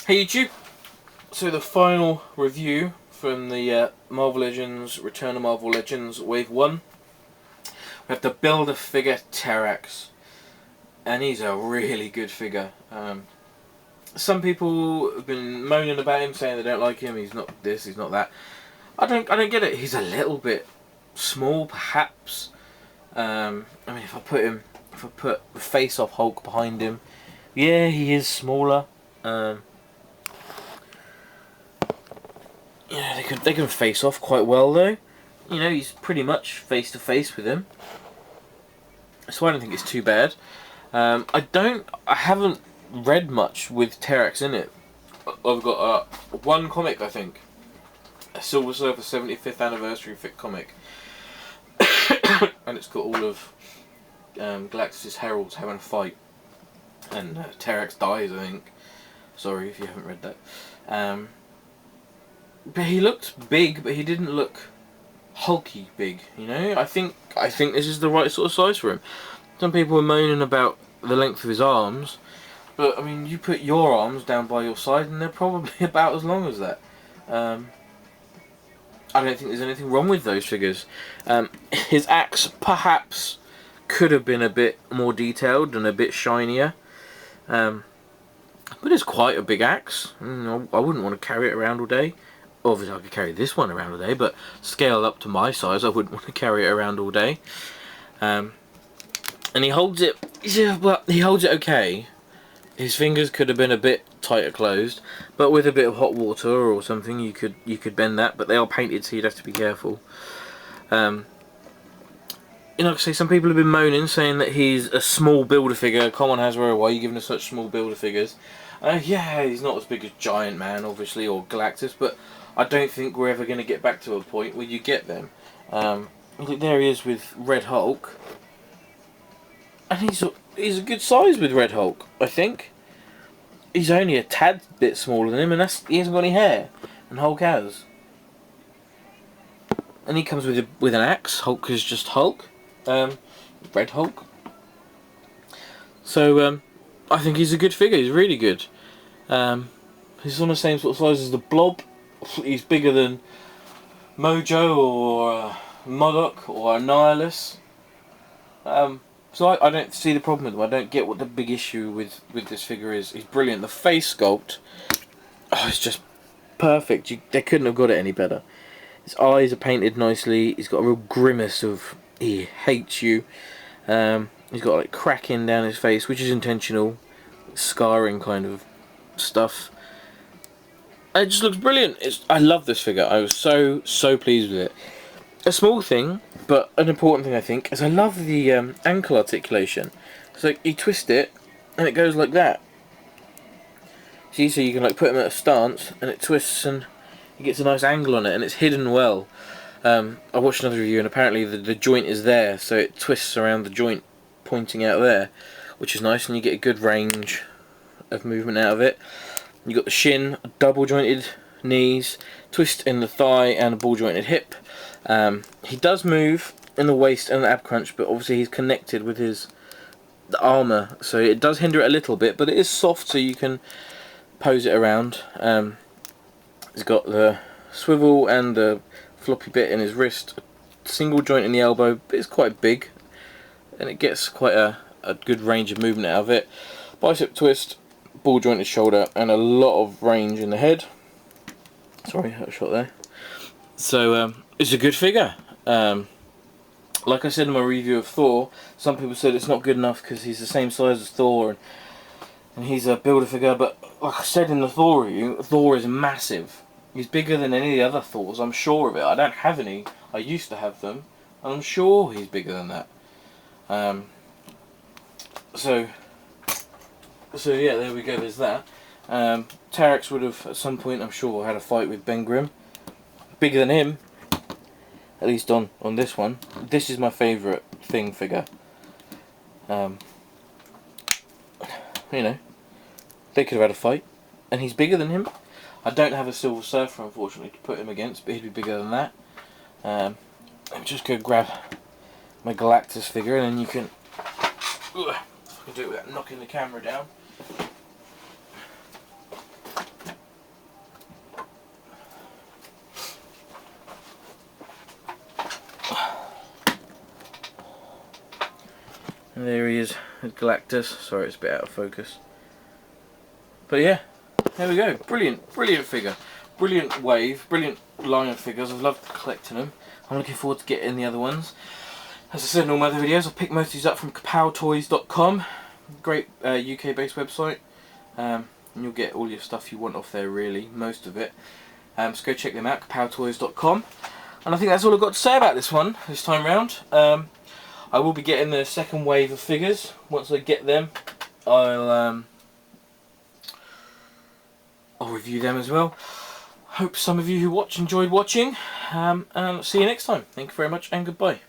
Hey YouTube! So the final review from the Marvel Legends, Return of Marvel Legends Wave 1. We have the Build-A-Figure Terrax. And he's a really good figure. Some people have been moaning about him, saying they don't like him, he's not this, he's not that. I don't get it. He's a little bit small, perhaps. I mean, if I put the face-off Hulk behind him, yeah, he is smaller. Yeah, they can face off quite well though. You know, he's pretty much face to face with him, so I don't think it's too bad. I haven't read much with Terrax in it. I've got one comic, I think, a Silver Surfer 75th anniversary fic comic, and it's got all of Galactus' heralds having a fight, and Terrax dies, I think. Sorry if you haven't read that. But he looked big, but he didn't look hulky big, you know? I think this is the right sort of size for him. Some people are moaning about the length of his arms, but I mean, you put your arms down by your side and they're probably about as long as that. I don't think there's anything wrong with those figures. His axe perhaps could have been a bit more detailed and a bit shinier. But it's quite a big axe. I wouldn't want to carry it around all day. Obviously I could carry this one around all day, but scaled up to my size I wouldn't want to carry it around all day. And he holds it, yeah, well, he holds it okay. His fingers could have been a bit tighter closed, but with a bit of hot water or something you could bend that, but they are painted so you'd have to be careful. You know, like I say, some people have been moaning, saying that he's a small Build-A-Figure. Come on Hasbro, why are you giving us such small Build-A-Figures? Yeah, he's not as big as Giant Man, obviously, or Galactus, but I don't think we're ever going to get back to a point where you get them. Look, there he is with Red Hulk. And he's a good size with Red Hulk, I think. He's only a tad bit smaller than him, and he hasn't got any hair, and Hulk has. And he comes with an axe. Hulk is just Hulk. Red Hulk. So I think he's a good figure. He's really good. He's on the same sort of size as the Blob. He's bigger than Mojo or Modok or Annihilus. So I don't see the problem with him. I don't get what the big issue with this figure is. He's brilliant. The face sculpt, it's just perfect. They couldn't have got it any better. His eyes are painted nicely. He's got a real grimace of he hates you. He's got like cracking down his face, which is intentional, scarring kind of stuff. It just looks brilliant. I love this figure. I was so pleased with it. A small thing, but an important thing I think, is I love the ankle articulation. So you twist it, and it goes like that. See, so you can like put him at a stance, and it twists, and it gets a nice angle on it, and it's hidden well. I watched another review, and apparently the joint is there, so it twists around the joint, pointing out there, which is nice, and you get a good range of movement out of it. You got the shin, double jointed knees, twist in the thigh, and a ball jointed hip. He does move in the waist and the ab crunch, but obviously he's connected with the armour, so it does hinder it a little bit, but it is soft, so you can pose it around. He's got the swivel and the floppy bit in his wrist, single joint in the elbow, but it's quite big, and it gets quite a good range of movement out of it. Bicep twist, ball jointed shoulder, and a lot of range in the head. Sorry, I shot there. So it's a good figure. Like I said in my review of Thor, some people said it's not good enough because he's the same size as Thor and he's a Build-A-Figure, but like I said in the Thor review, Thor is massive. He's bigger than any of the other Thors, I'm sure of it. I don't have any. I used to have them, and I'm sure he's bigger than that. So yeah, there we go, there's that. Terrax would have, at some point, I'm sure, had a fight with Ben Grimm. Bigger than him, at least on this one. This is my favourite Thing figure. You know, they could have had a fight, and he's bigger than him. I don't have a Silver Surfer, unfortunately, to put him against, but he'd be bigger than that. Let me just go grab my Galactus figure, and then you can... I can do it without knocking the camera down. And there he is with Galactus. Sorry, it's a bit out of focus. But yeah, there we go. Brilliant, brilliant figure. Brilliant wave, brilliant line of figures. I've loved collecting them. I'm looking forward to getting the other ones. As I said in all my other videos, I'll pick most of these up from kapowtoys.com. Great UK based website. And you'll get all your stuff you want off there, really, most of it. So go check them out, kapowtoys.com. And I think that's all I've got to say about this one this time round. I will be getting the second wave of figures. Once I get them, I'll review them as well. Hope some of you who watch enjoyed watching. And see you next time. Thank you very much and goodbye.